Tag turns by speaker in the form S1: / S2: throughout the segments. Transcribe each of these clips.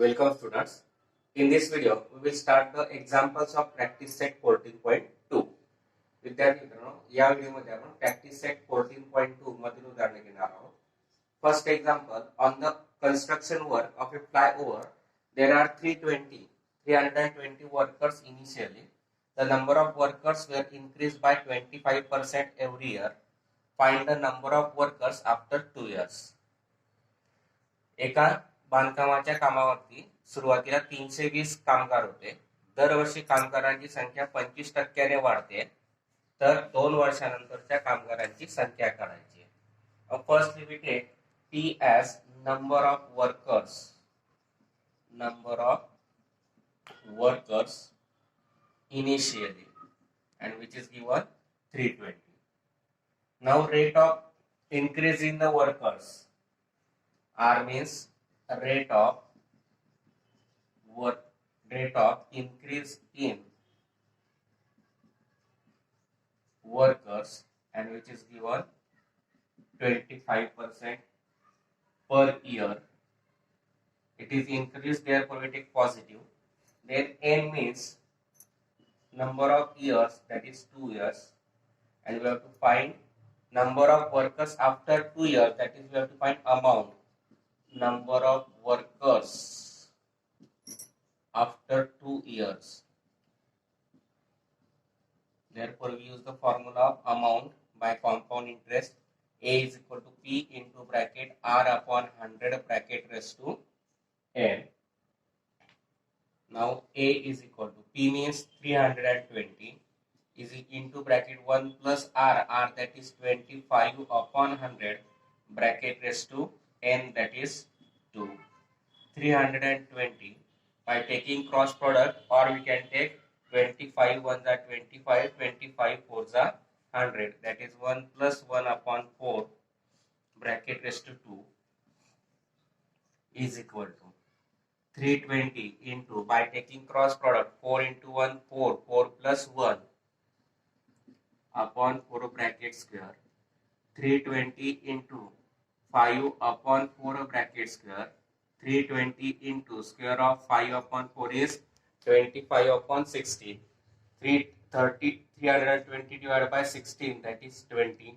S1: Welcome students. In this video, we will start the examples of practice set 14.2. विद्यार्थी मित्रांनो, या व्हिडिओमध्ये आपण प्रॅक्टिस सेट 14.2 मधील उदाहरणे घेणार आहोत. First example, on the construction work of a flyover, there are 320 workers initially. The number of workers were increased by 25% every year. Find the number of workers after 2 years. एका बांधकामाच्या कामावरती सुरुवातीला 320 कामगार होते. दरवर्षी कामगारांची संख्या 25% वाढते, तर 2 वर्षानंतरच्या कामगारांची संख्या काढायची. First we take T as number of workers initially, and which is given 320. Now rate of increase in the workers. R means rate of increase in workers, and which is given 25% per year. It is increased, therefore we take positive. Then N means number of years, that is 2 years, and we have to find number of workers after 2 years, that is we have to find amount. Number of workers after 2 years. Therefore, we use the formula of amount by compound interest. A is equal to P into bracket R upon 100 bracket raised to N. Now A is equal to P means 320 is into bracket 1 plus R that is 25 upon 100 bracket raised to N, that is 2. 320 by taking cross product, or we can take 25 1s are 25, 25 4s are 100, that is 1 plus 1 upon 4 bracket raised to 2 is equal to 320 into, by taking cross product, 4 into 1 4, 4 plus 1 upon 4 bracket square, 320 into 5 upon 4 bracket square, 320 into square of 5 upon 4 is 25 upon 16, 320 divided by 16, that is 20,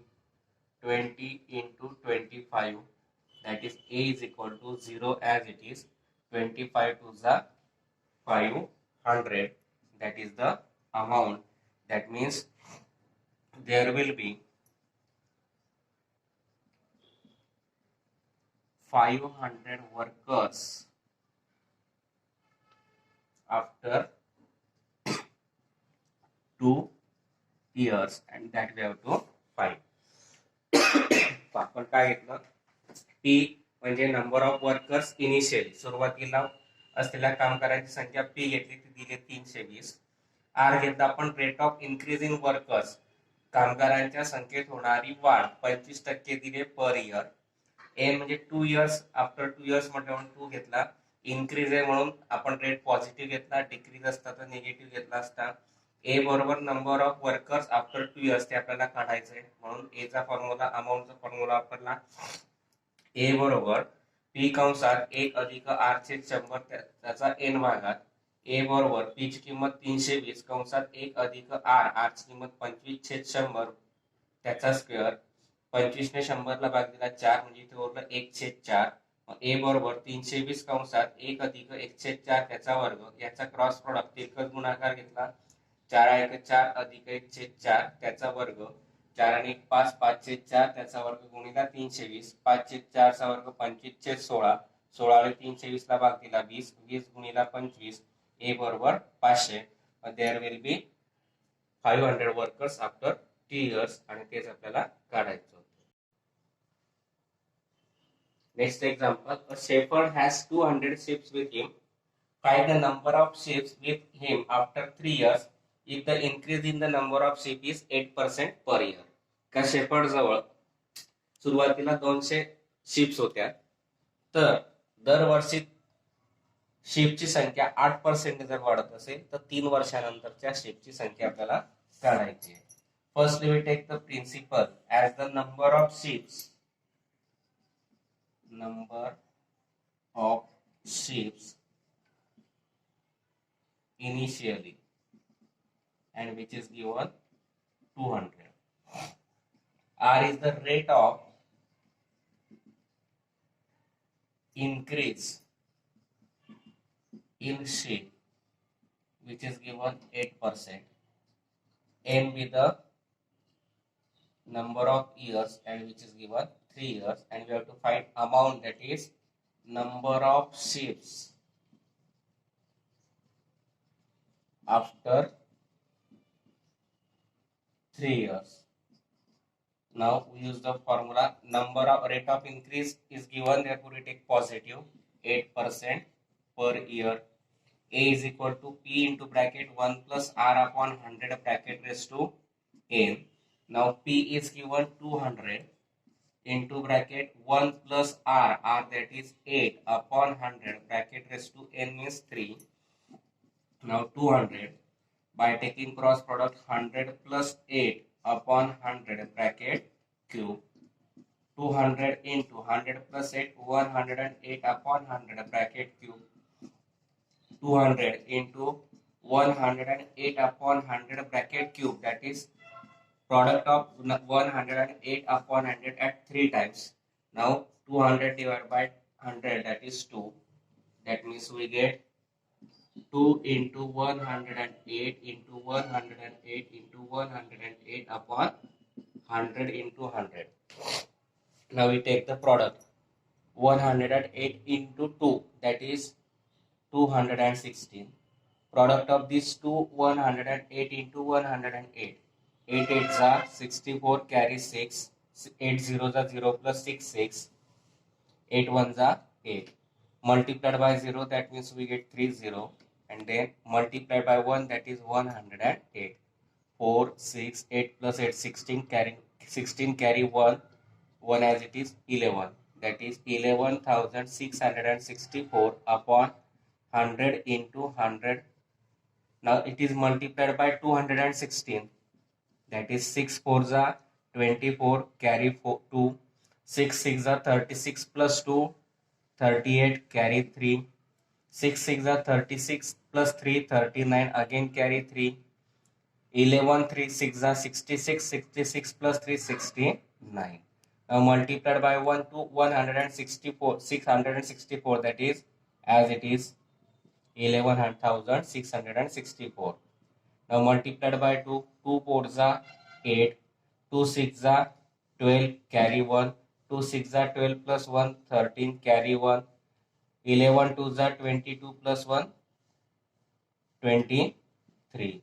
S1: 20 into 25, that is A is equal to 0 as it is, 25 to the 500, that is the amount. That means there will be 500 workers after 2 years, and that we have to find. आपण काय घेतलं, P म्हणजे number of workers initially, सुरुवातीला असलेल्या कामगारांची संख्या P घेतली, ती दिली 320. R घेतला आपण rate of increase in workers, कामगारांच्या संख्येत होणारी वाढ 25% दिले पर इयर. ए म्हणजे 2 इयर्स, आफ्टर 2 इयर्स म्हटल्यावर 2 घेतला. इन्क्रीज आहे म्हणून आपण रेट पॉझिटिव्ह घेतला, डिक्रीज असता तर निगेटिव्ह घेतला असता. ए बरोबर number of workers after 2 years ते आपल्याला काढायचंय, म्हणून ए चा फॉर्म्युला, अमाऊंटचा फॉर्म्युला वापरला. ए बरोबर पी कंसात 1 अधिक R छेद 100 त्याचा n भागात. ए बरोबर पी ची किंमत 320 कंसात 1 अधिक R ची किंमत 25 छेद 100 त्याचा स्क्वेअर. 25 ने 100 ला भाग दिला 4, म्हणजे इथे उरलं 1/4. ए बरोबर 320 कंसात 1 अधिक 1/4 त्याचा वर्ग, याचा क्रॉस प्रोडक्ट एकच गुणाकार घेतला. 4 अधिक 1/4 त्याचा वर्ग, 4 आणि 1 5, 5/4 त्याचा वर्ग गुणिला 320, 5/4 चा वर्ग 25/16, 16 आणि 320 ला भाग दिला 20, 20 गुणिला 25. ए बरोबर 500. There will be 500 workers after 2 years, आणि तेच आपल्याला काढायचं. Next example, a shepherd has 200 sheep with him. Find the number of sheep with him after 3 years if the increase in the number of sheep is 8% per year. का shepherd जवळ सुरुवातीला 200 sheeps होत्या, तर दरवर्षी शीपची संख्या 8% जर वाढत असेल तर 3 वर्षानंतरच्या शीपची संख्या आपल्याला काढायची आहे. First we take the principle as the number of sheeps, number of sheep initially and which is given 200. R is the rate of increase in sheet which is given 8%. N with the number of years and which is given 3 years, and we have to find amount, that is number of ships after 3 years. Now we use the formula, number of rate of increase is given, therefore we take positive 8% per year. A is equal to P into bracket 1 plus R upon 100 bracket raised to N. Now P is given 200 into bracket 1 plus R, that is 8 upon 100 bracket raised to N means 3. Now 200 by taking cross product 100 plus 8 upon 100 bracket cube. 200 into 100 plus 8, 108 upon 100 bracket cube. 200 into 108 upon 100 bracket cube, that is product of 108 upon 100 at 3 times. Now 200 divided by 100, that is 2. That means we get 2 into 108 into 108 into 108 upon 100 into 100. Now we take the product 108 into 2, that is 216. Product of these two, 108 into 108. 8 8s are 64, carry 6. 8 zeros are 0 plus 6, 6. 8 ones are 8. Multiplied by 0, that means we get 30. And then multiplied by 1, that is 108. 4, 6, 8 plus 8, 16, carry 1. 1 as it is 11. That is 11,664 upon 100 into 100. Now it is multiplied by 216. That is 6 4s are 24, carry 2. 6 6 are 36 plus 2, 38, carry 3. 6 6 are 36 plus 3, 39, again carry 3. 11 3 6 are 66, 66 plus 3, 69. Now multiplied by 1 to 164, 664, that is as it is 11,664. Now multiplied by 2, 2 4s are 8, 2 6 are 12, carry 1, 2 6 are 12 plus 1, 13, carry 1, 11 2s are 22 plus 1, 23.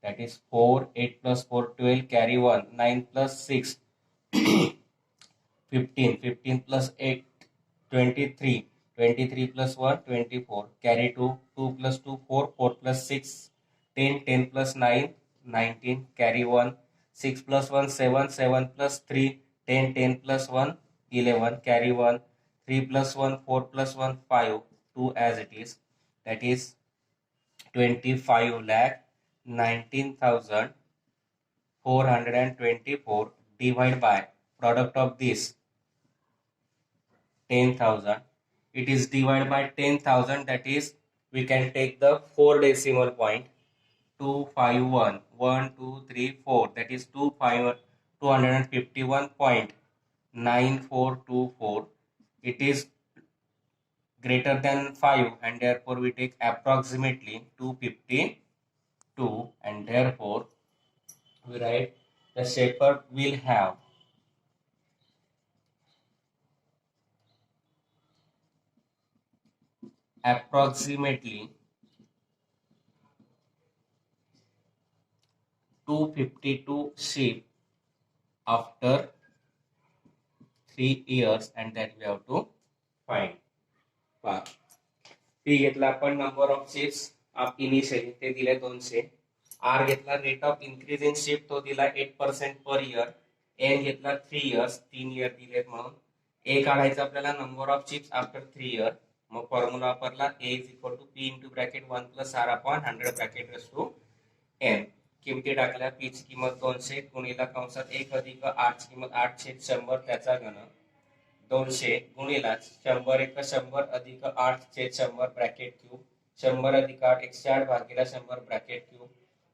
S1: That is 4, 8 plus 4, 12, carry 1, 9 plus 6, 15, 15 plus 8, 23, 23 plus 1, 24, carry 2, 2 plus 2, 4, 4 plus 6, 10, 10 plus 9, 19, carry 1, 6 plus 1, 7, 7 plus 3, 10, 10 plus 1, 11, carry 1, 3 plus 1, 4 plus 1, 5, 2 as it is, that is 25 lakh 19,424 divided by product of this 10,000. It is divided by 10,000, that is we can take the 4 decimal point 251 1 2 3 4, that is 251.9424. It is greater than 5 and therefore we take approximately 252, and therefore we write the shepherd will have approximately 252 sheep after 3 years, and that we have to find. P घेतला आपण number of ships of initially ते दिले 200. Are घेतला rate of increase in ship तो दिला 8% per year. N घेतला 3 years 3 year दिलेत म्हणून. ए काढायचा आपल्याला number of ships after 3 year. मग फॉर्म्युला वापरला A is equal to P into bracket 1 plus R upon 100 bracket raise to N. किमती टाकल्या. पी ची किंमत 200 गुणिला कंसात 1 अधिक 8 ची किंमत 8/100 त्याचा घन 200 गुणिला 100 1 100 अधिक 8/100 ब्रॅकेट क्यूब 100 अधिक 8 108 भागीला 100 ब्रॅकेट क्यूब.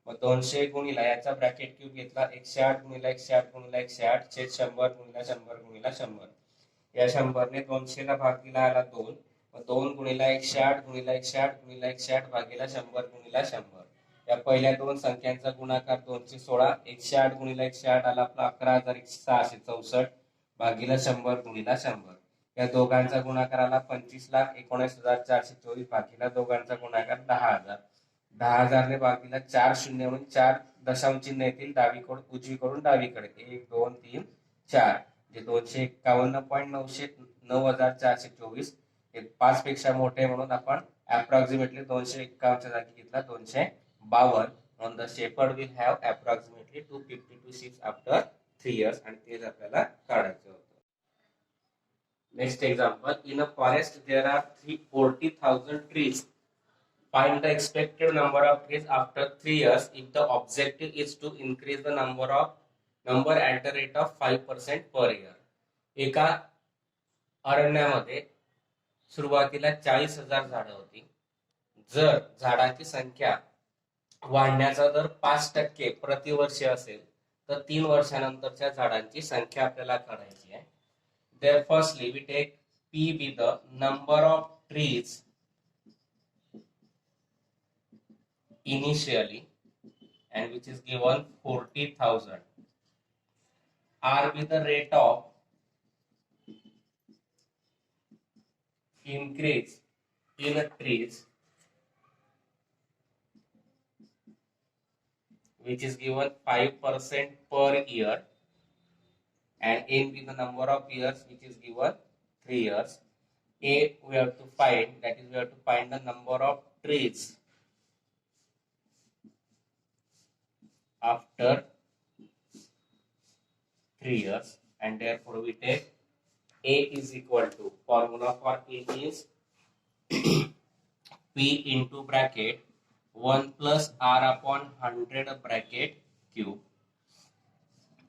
S1: मग 200 गुणिला याचा ब्रॅकेट क्यूब घेतला 108 गुणिला 108 गुणिला 108 छेद 100 गुणिला 100 गुणिला 100. या 100 ने 200 ला भाग दिला आला 2. मग 2 गुणिला 108 गुणिला 108 गुणिला 108 भागीला 100 गुणिला 100. या पहिल्या दोन संख्यांचा गुणाकार 216. 108 गुणिला 108 आला आपला 11,664 भागीला 100 गुणिला 100. या दोघांचा गुणाकार आला 25,19,424 भागीला दोघांचा गुणाकार 10,000. 10,000 ने भागीला 4 शून्य म्हणून 4 दशांश चिन्ह येतील डावीकडून उजवीकडून डावीकडे 1 2 3 4 जे 251,909,424 हे 5 पेक्षा मोठे म्हणून आपण अप्रॉक्सिमेटली 251 च्या जागी घेतला 252. म्हणून the shepherd will have approximately 252 sheep after 3 years आणि तेच आपल्याला काढायचं होतं. Next example. In a forest there are 40,000 trees. Find the expected number of trees after 3 years if the objective is to increase the number at the rate of 5% per year. एका अरण्यामध्ये सुरुवातीला 40,000 झाडं होती. जर झाडाची संख्या वाढण्याचा दर 5% प्रतिवर्षी असेल तर 3 वर्षानंतरच्या झाडांची संख्या आपल्याला काढायची आहे. There firstly we take P be the number of trees initially and which is given 40,000. R be the rate of increase in trees which is given 5% per year, and N be the number of years which is given 3 years. A we have to find, that is we have to find the number of trees after 3 years, and therefore we take A is equal to, formula for A is P into bracket 1 plus R upon 100 bracket cube.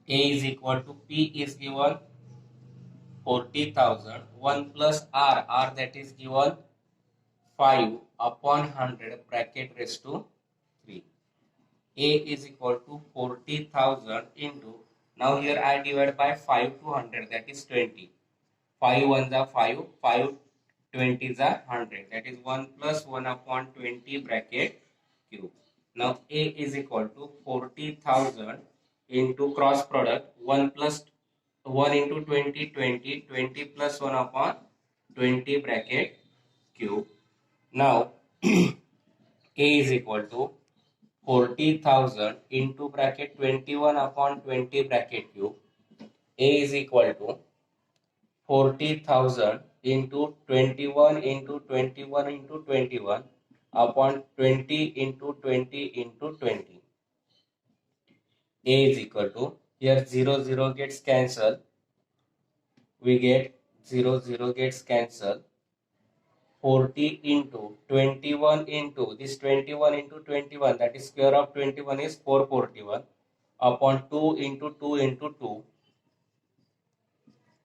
S1: A is equal to P is given 40,000, 1 plus R that is given 5 upon 100 bracket raised to 3. A is equal to 40,000 into, now here I divide by 5 to 100, that is 20. 5 ones are 5, 5 20s are 100, that is 1 plus 1 upon 20 bracket cube. Now A is equal to 40,000 into cross product 1 plus 1 into 20 20, 20 plus 1 upon 20 bracket cube. Now A is equal to 40,000 into bracket 21 upon 20 bracket cube. A is equal to 40,000 into 21 into 21 into 21 upon 20 into 20 into 20. A is equal to, here 0 0 gets cancelled, we get 0 0 gets cancelled. 40 into 21 into this 21 into 21, that is square of 21 is 441 upon 2 into 2 into 2.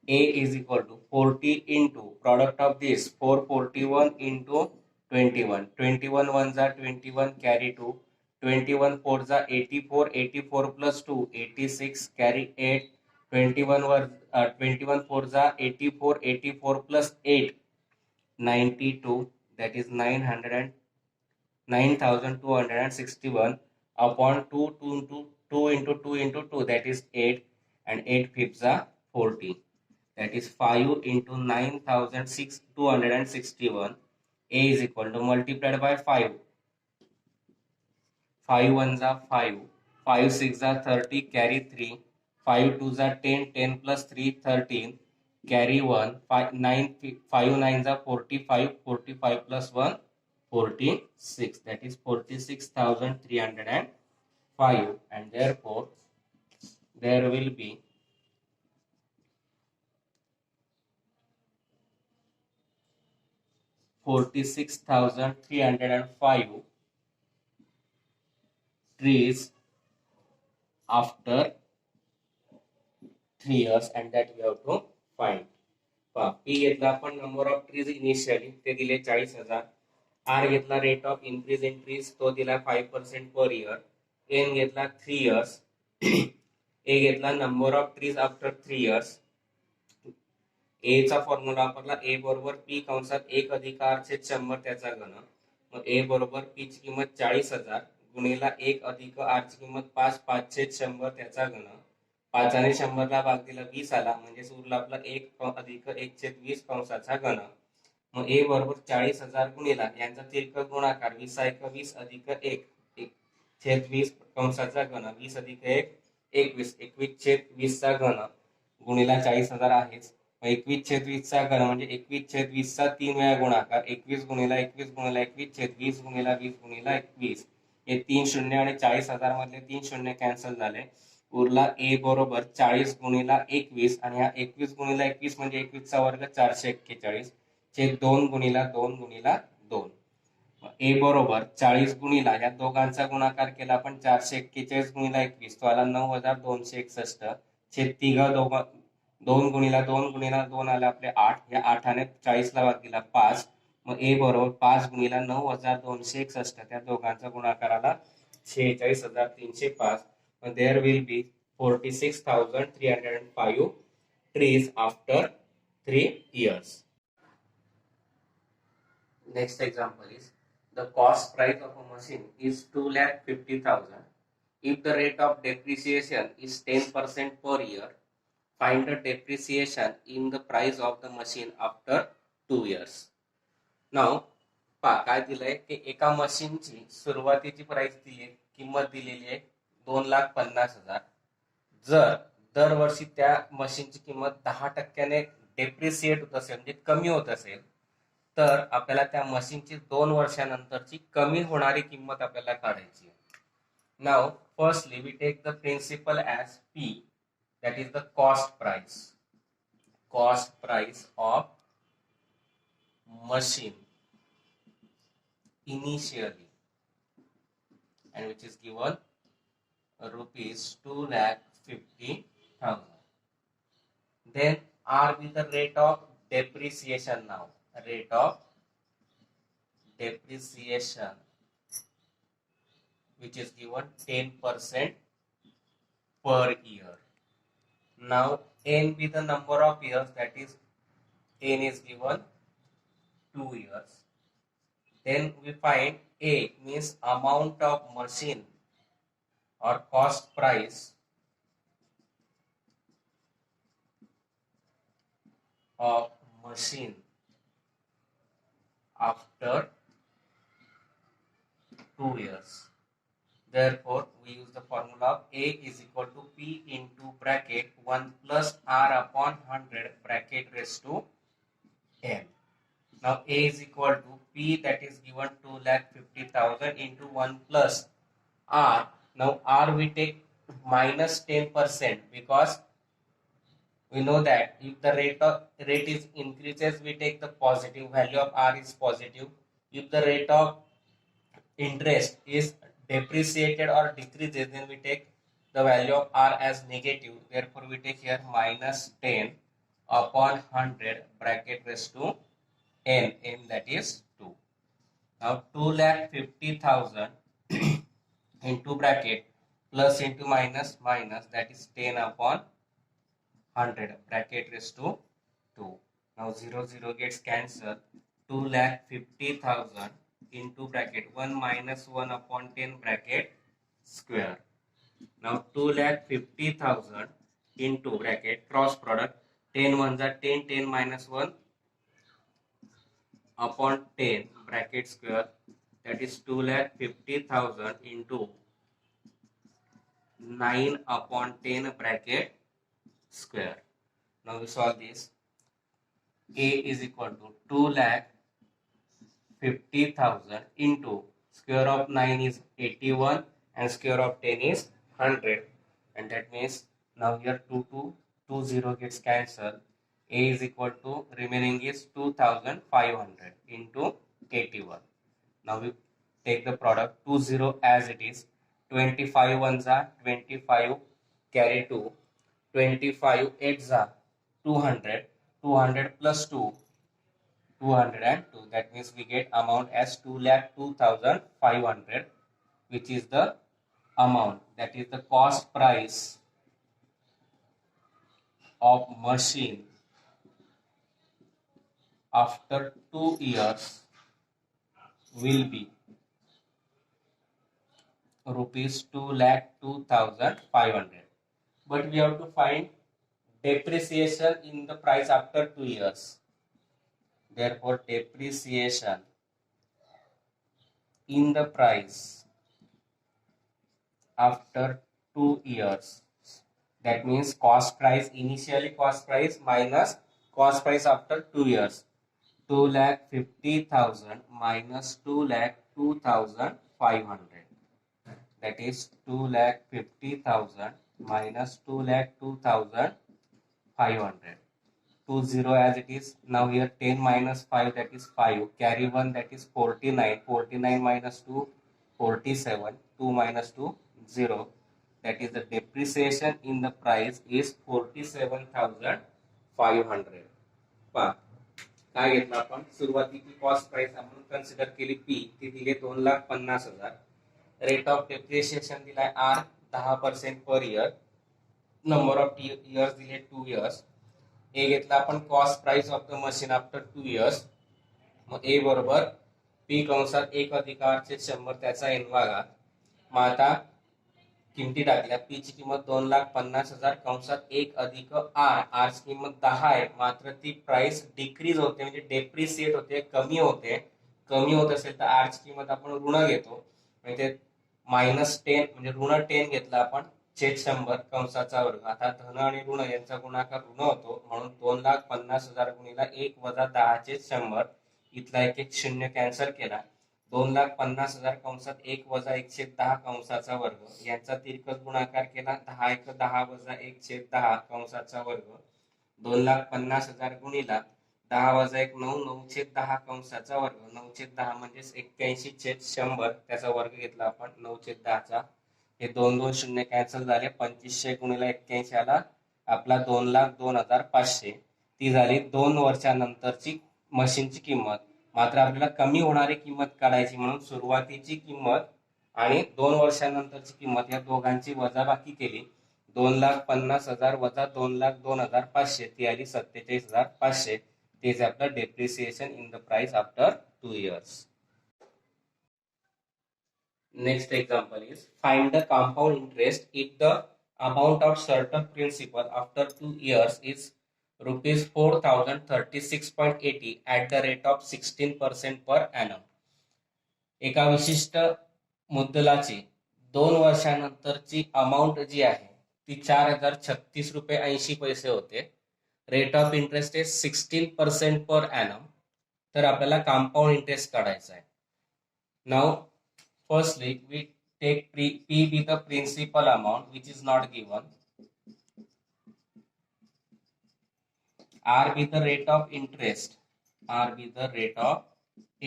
S1: A is equal to 40 into product of this 441 into 21. 21 ones are 21, carry 2. 21 fours are 84, 84 plus 2, 86, carry 8. 21 fours are 84, 84 plus 8, 92, that is 9,261 upon 2 into 2 into 2 into 2, that is 8, and 8 fifths are 40, that is 5 into 9,261. A is equal to, multiplied by 5. 5 ones are 5, 5 6 are 30, carry 3, 5 2s are 10, 10 plus 3 13, carry 1, 5 nines are 45, 45 plus 1 46, that is 46,305, and therefore there will be 46,305 trees after 3 years, and that we have to find. P घेतला आपण, number of trees initially ते दिले 40,000, are घेतला rate of increase increase तो दिला 5% per year. N घेतला 3 years. A घेतला number of trees after 3 years. A चा फॉर्म्युला वापरला ए बरोबर पी कंसात 1 अधिक आर छेद 100 त्याचा घन. मग ए बरोबर पी ची किंमत 40,000 गुणिला 1 अधिक आर ची किंमत 5 छेद 100 त्याचा घन. 5 आणि 100 ला भाग दिला 20 आला म्हणजे उरला आपला 1 अधिक 1 छेद 20 कंसाचा घन. मग ए बरोबर 40,000 गुणिला यांचा तिरकस गुणाकार 20 एक 20 अधिक 1 छेद 20 कंसाचा घन 20 अधिक 1 21 21 छेद 20 चा घन गुणिला 40,000 आहेच. 21 छेद 20 चा घन म्हणजे 21 छेद 20 चा 3 वेळा गुणाकार 21 गुणिला 21 गुणिला 21 छेद 20 गुणिला 20 गुणिला 21. हे 3 शून्य आणि 40,000 मधले 3 शून्य कॅन्सल झाले. उरला ए बरोबर 40 गुणिला 21 आणि हा 21 गुणिला 21 म्हणजे 21 चा वर्ग 441 छेद 2 गुणिला 2 गुणिला 2. ए बरोबर 40 गुणिला या दोघांचा गुणाकार केला आपण 441 गुणिला 21 तो आला 9,261 छेद तिघा दोघा 2 गुणिला 2 गुणिला 2 आले आपले 8. या 8 ने 40 ला भाग दिला 5. मग ए बरोबर 5 गुणिला 9,261 त्या दोघांचा गुणाकार आला 46,305. मग there will be 46,305 trees after 3 years. Next example is the cost price of a machine is 2,50,000. If the rate of depreciation is 10% per year, find the depreciation in the price of the machine after 2 years. Now काय दिलंय की एका मशीनची सुरुवातीची price दिली किंमत दिलेली आहे 2,50,000. जर दरवर्षी त्या मशीनची किंमत 10% डेप्रिसिएट होत असेल म्हणजे कमी होत असेल तर आपल्याला त्या मशीनची 2 वर्षानंतरची कमी होणारी किंमत आपल्याला काढायची आहे. Now firstly we take the principle as P, that is the cost price of machine initially, and which is given rupees 2,50,000. Then R with the rate of depreciation. Now rate of depreciation which is given 10% per year. Now n with the number of years, that is n is given 2 years. Then we find A means amount of machine or cost price of machine after 2 years. Therefore we use the formula of A is equal to P into bracket 1 plus R upon 100 bracket raised to n. Now A is equal to P, that is given 2,50,000 into 1 plus R. Now R we take minus 10% because we know that if the rate is increases we take the positive value of R is positive. If the rate of interest is depreciated or decreases then we take the value of R as negative. Therefore we take here minus 10 upon 100 bracket raised to n, that is 2. Now 2,50,000 into bracket plus into minus minus, that is 10 upon 100 bracket raised to 2. Now 0 0 gets cancelled. 2,50,000 into bracket 1 minus 1 upon 10 bracket square. Now 2,50,000 into bracket cross product 10 ones are 10, 10 minus 1 upon 10 bracket square, that is 2,50,000 into 9 upon 10 bracket square. Now we solve this. A is equal to 2,50,000 into square of 9 is 81 and square of 10 is 100, and that means now here 2 0 gets cancelled. A is equal to remaining is 2,500 into 81. Now we take the product 2 0 as it is. 25 ones are 25 carry 2. 25 8s are 200. 200 plus 2 202. That means we get amount as 2,02,500, which is the amount, that is the cost price of machine after 2 years will be rupees 2,02,500. But we have to find depreciation in the price after 2 years. Therefore, depreciation in the price after 2 years. That means cost price, initially cost price minus cost price after 2 years. 2,50,000 minus 2,02,500. That is 2,50,000 minus 2,02,500. 20 as it is. Now here 10 minus 5, that is 5. Carry 1, that is 49. 49 minus 2, 47. 2 minus 2, 0. That is the depreciation in the price is 47,500. पहा काय घेतलं आपण, सुरुवातीची cost price आपण consider केली P, ती दिली 2,50,000. Rate of depreciation दिलाय are 10% per year. Number of years दिले 2 इयर्स. ए घेतला आपण cost price of the machine after 2 years. मग ए बरोबर पी कंसात 1 अधिक आर चे 100 त्याचा एन भागा. मग आता किमती टाकल्या. पी ची किंमत 2,50,000 कंसात 1 अधिक आर. आर ची किंमत 10 आहे, मात्र ती प्राइस डिक्रीज होते म्हणजे डेप्रिसिएट होते, कमी होते. कमी होत असेल तर आर ची किंमत आपण ऋण घेतो, म्हणजे -10 म्हणजे ऋण 10 घेतला आपण छेद 100 कंसाचा वर्ग. आता धन आणि ऋण यांचा गुणाकार ऋण होतो, म्हणून 2,50,000 गुणिला 1 वजा 10 छेद 100. इथला एक शून्य कॅन्सल केला. 2,50,000 कंसात 1 वजा 1 छेद 10 कंसाचा वर्ग. यांचा तिरकस गुणाकार केला. 10 1 10 वजा 1 छेद 10 कंसाचा वर्ग. 2,50,000 गुणिला 10 वजा 1 9 9 छेद 10 कंसाचा वर्ग. 9 छेद 10 म्हणजे 81 छेद 100 त्याचा वर्ग घेतला आपण 9 छेद 10चा. हे 2 2 शून्य कॅन्सल झाले. 2500 गुणिला 81 आला आपला 2,02,500. ती झाली 2 वर्षानंतरची मशीनची किंमत. मात्र आपल्याला कमी होणारी किंमत काढायची, म्हणून सुरुवातीची किंमत आणि 2 वर्षानंतरची किंमत या दोघांची वजाबाकी केली. 2,50,000 वजा 2,02,500 ती आली 47,500. तेच आपलं depreciation in the price after 2 years. Next example is find the compound interest if the amount of certain principal after 2 years is rupees 4,036.80 at the rate of 16% per annum. एका विशिष्ट मुद्दलाची 2 वर्षानंतरची अमाउंट जी आहे ती 4,036 रुपये 80 पैसे होते. रेट ऑफ इंटरेस्ट आहे 16% per annum. तर आपल्याला कंपाऊंड इंटरेस्ट काढायचा आहे. Now firstly we take P be the principal amount which is not given, R be the rate of interest, R be the rate of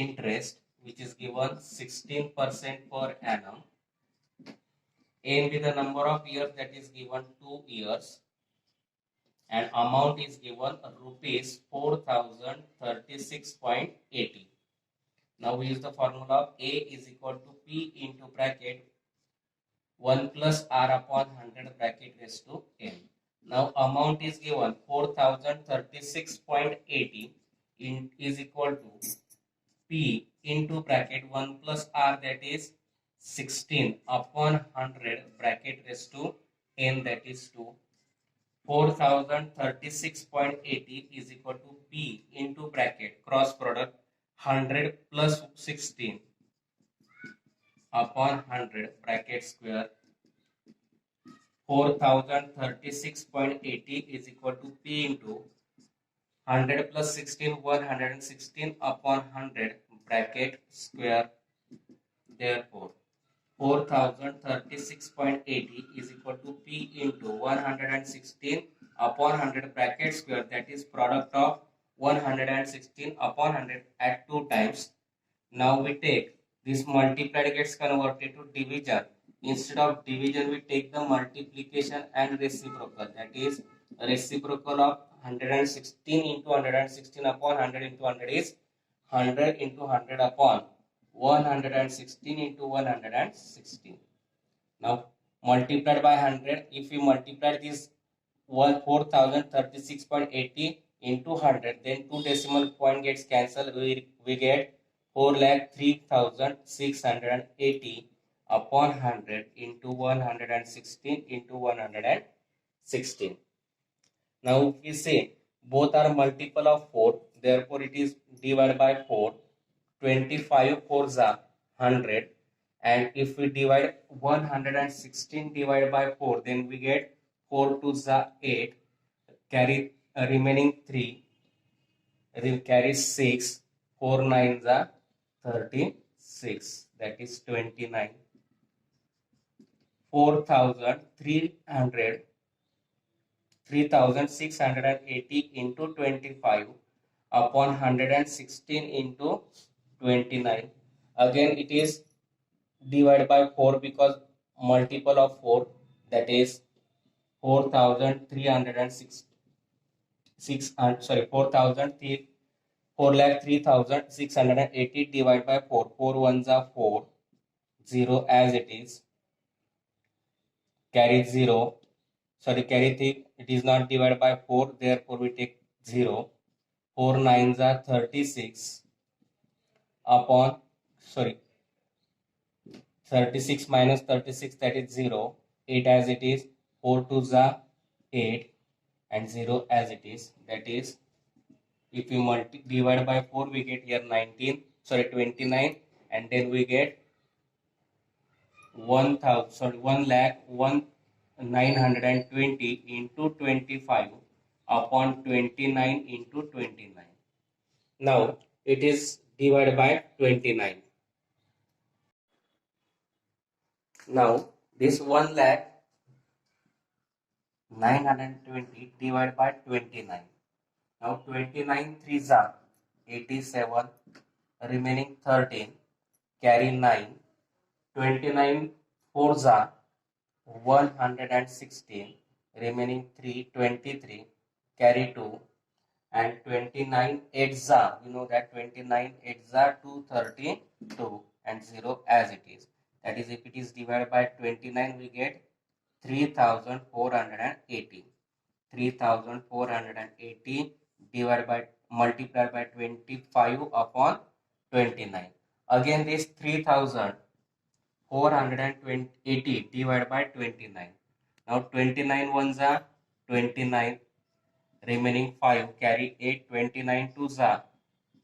S1: interest which is given 16% per annum, N be the number of years that is given 2 years, and amount is given rupees 4,036.80. Now we use the formula of A is equal to P into bracket 1 plus R upon 100 bracket raised to N. Now amount is given 4,036.80 is equal to P into bracket 1 plus R, that is 16 upon 100 bracket raised to N, that is 2. 4,036.80 is equal to P into bracket cross product 100 plus 16 upon 100 bracket square. 4,036.80 is equal to P into 100 plus 16 116 upon 100 bracket square. Therefore 4,036.80 is equal to P into 116 upon 100 bracket square, that is product of 116 upon 100 at 2 times. Now we take this multiplied gets converted to division. Instead of division we take the multiplication and reciprocal, that is reciprocal of 116 into 116 upon 100 into 100 is 100 into 100 upon 116 into 116. Now multiplied by 100. If we multiply this 4036.80 into 100, then two decimal point gets cancelled. We get 4,03,680 upon 100 into 116 into 116. Now if we say both are multiple of 4, therefore it is divided by 4. 25 4s are 100, and if we divide 116 divided by 4, then we get 4 2s are 8, carry remaining 3, carry 6, 4 9s are 36, that is 29. 4,300 3,680 into 25 upon 116 into 29. Again it is divided by 4 because multiple of 4, that is 4,306 4,03,680 divided by 4. 4 ones are 4, 0 as it is, carry 0, carry 3, it is not divided by 4, therefore we take 0. 4 9s are 36 upon 36 minus 36, that is 0. 8 as it is, 4 2s are 8, and 0 as it is, that is, if we divide by 4, we get here 29, and then we get 1,920 into 25 upon 29 into 29. Now it is divided by 29. Now this 1,920 divided by 29. Now 29 3s are 87, remaining 13, carry 9. 29 4s are 116, remaining 3, 23, carry 2, and 29 8s are, you know that 29 8s are 232, and 0 as it is. That is, if it is divided by 29, we get 3,480. 3,480 divided by multiplied by 25 upon 29. Again this 3,480 divided by 29. Now 29 ones are 29, remaining 5, carry 8. 29 2s are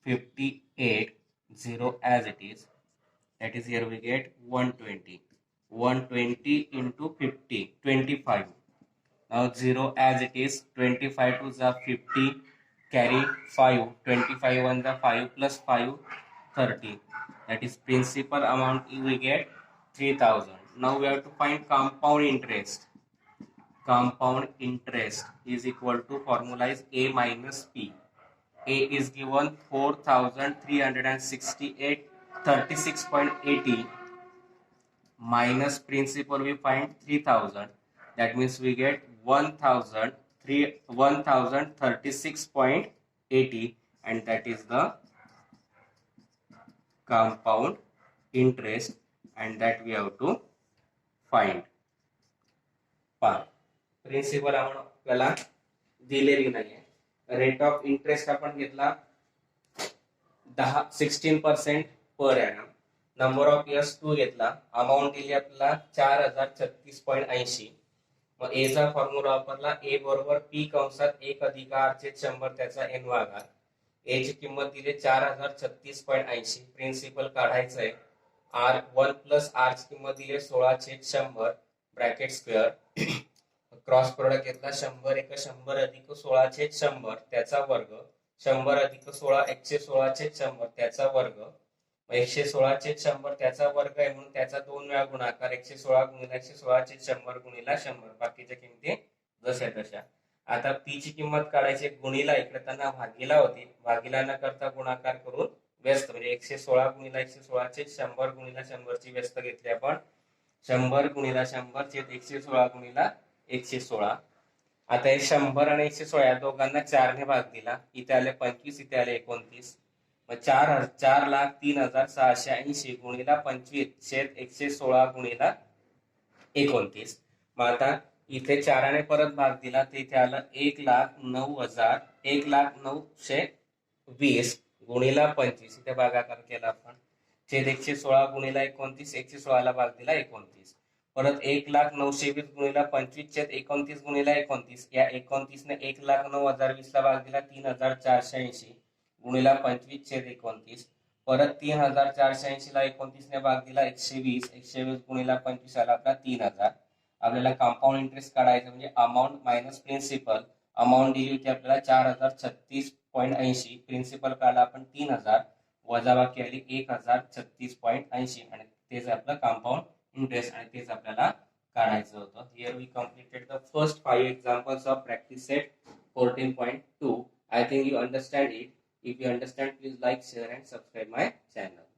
S1: 58, 0 as it is. That is, here we get 120. 120 into 50, 25. Now 0 as it is, 25 2s are 50, carry 5. 25 ones are 5 plus 5, 30. That is, principal amount we get 3,000. Now we have to find compound interest. Compound interest is equal to, formula is A minus P. A is given 4,368, 36.80, minus principal we find 3,000. That means we get 1,036.80, and that is the compound interest, and that we have to find. Principle आपल्याला दिलेली नाही. Rate of interest आपण घेतला 16% per annum. Number of years 2 घेतला. Amount दिली आपल्याला 4,036.80. मग ए चा formula वापरला. ए बरोबर पी कंसात 1 अधिक आर चे 100 त्याचा एन भागात. ए ची किंमत दिली 4,036.80. प्रिन्सिपल काढायचं आहे. आर 1 प्लस आर ची किंमत दिली 16/100 ब्रॅकेट स्क्वेअर. क्रॉस प्रोडक्ट घेतला 100 एक 100 अधिक 16/100 त्याचा वर्ग. 100 अधिक 16 116/100 त्याचा वर्ग. 116/100 त्याचा वर्ग आहे म्हणून त्याचा 2 वेळा गुणाकार. 116 गुणिले 116/100 गुणिला 100. बाकीच्या किमती जशा तशा. आता पी ची किंमत काढायची. गुणिला इकडे त्यांना भागीला होती. भागीला न करता गुणाकार करून व्यस्त, म्हणजे 116 गुणिला 116/100 गुणिला 100 ची व्यस्त घेतली आपण. 100 गुणिला 100 चे 116 गुणिला 116. आता हे 100 आणि 116 या दोघांना 4 ने भाग दिला. इथे आले 25, इथे आले 29. मग 4,03,680 गुणिला 25/116 गुणिला 29. मग आता इथे 4ने परत भाग दिला तर इथे आलं 1,09,000 गुणिला 25. इथे भागाकार केला आपण. छेद 116 गुणिला 29. 116 भाग दिला 29. परत 1,09,20 गुणिला 25 छेद 29 गुणिला 29. या 29 ने 1,09,020 भाग दिला 3,480 गुणिला 25 छेद 29. परत 3,480 ला 29 ने भाग दिला 120. 120 गुणिला 25 आला आपला 3,000. आपल्याला कंपाऊंड इंटरेस्ट काढायचं म्हणजे अमाऊंट मायनस प्रिन्सिपल. अमाऊंट दिली होती आपल्याला 4,036.80. प्रिन्सिपल काढला आपण 3,000. वजाबाकी आली 1,036.80 आणि तेच आपलं कंपाऊंड इंटरेस्ट आणि तेच आपल्याला काढायचं होतं. Here we completed the first 5 examples of practice set 14.2. I think you understand it. If you understand, please like, share and subscribe my channel.